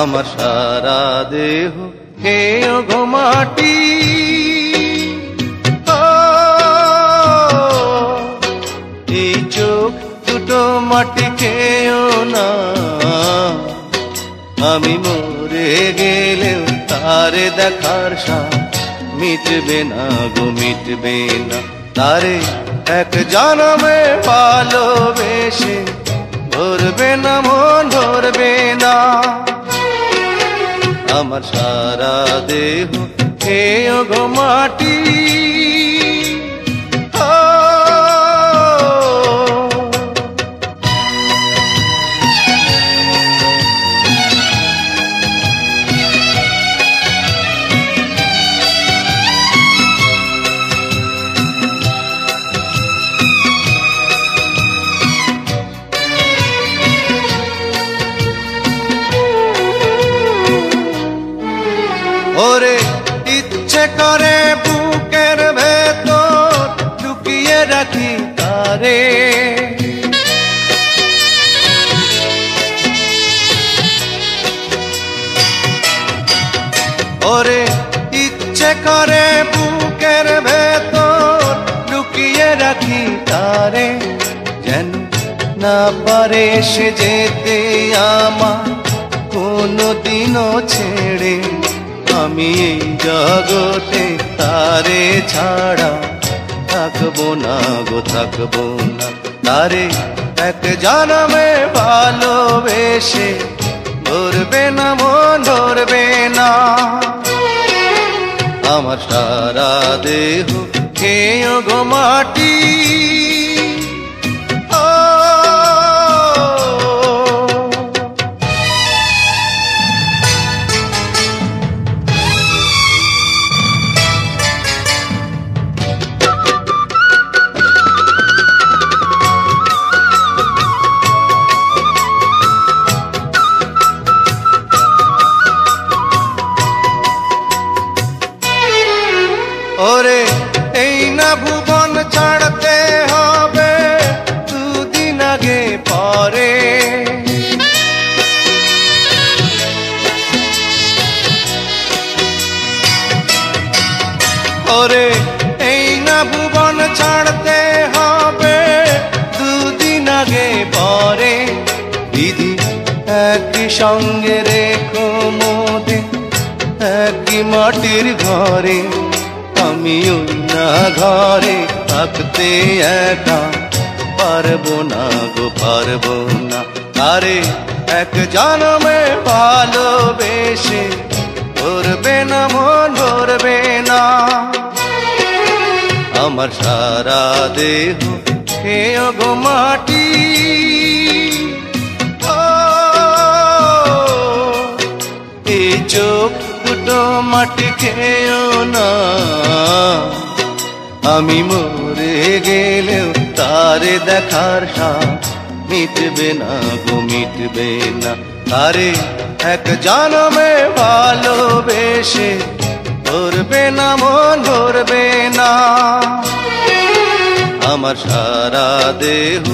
আমার সারা দেহ খেয়েও গো মাটি। এই চোখ দুটো মাটি খেয়েও না, আমি মরে গেলেও তারে দেখার স্বাদ মিটবে না গো, মিটবে না। তারে এক জনমে ভালোবেসে ধরবে না মন, ধরবে না। আমার সারা দেহ খেয়েও গো মাটি। ওরে ইচ্ছে করে বুকের ভেতর লুকিয়ে রাখি তারে, ওরে ইচ্ছে করে বুকের ভেতর লুকিয়ে রাখি তারে। যেন না পারে সে যেতে আমার কোনদিনও ছেড়ে, আমি এই জগতে তারে ছাড়া থাকবো না গো, থাকবো না। তারে এক জনমে ভালোবেসে ধরবে না মন, ধরবে না। আমার সারা দেহ খেয়েও গো মাটি। ওরে এই না ভুবন ছাড়তে হবে দুদিন আগে পরে, ওরে এই না ভুবন ছাড়তে হবে দুদিন আগে পরে। দিদি একই সঙ্গে রেখো মোদে একই মাটির ঘরে, আমি ওই না ঘরে থাকতে একা পারবো না গো, পারবো না। তারে এক জনমে ভালোবেসে ধরবে না মন, ধরবে না। আমার সারা দেহ খেয়েও গো মাটি। এই চোখ দুটো মাটি খেয়েও না, আমি মরে গেলেও তারে দেখার স্বাদ মিটবে না গো, মিটবে না। তারে এক জনমে ভালোবেসে ধরবে না মন, ধরবে না। আমার সারা দেহ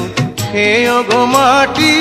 খেয়েও গো মাটি।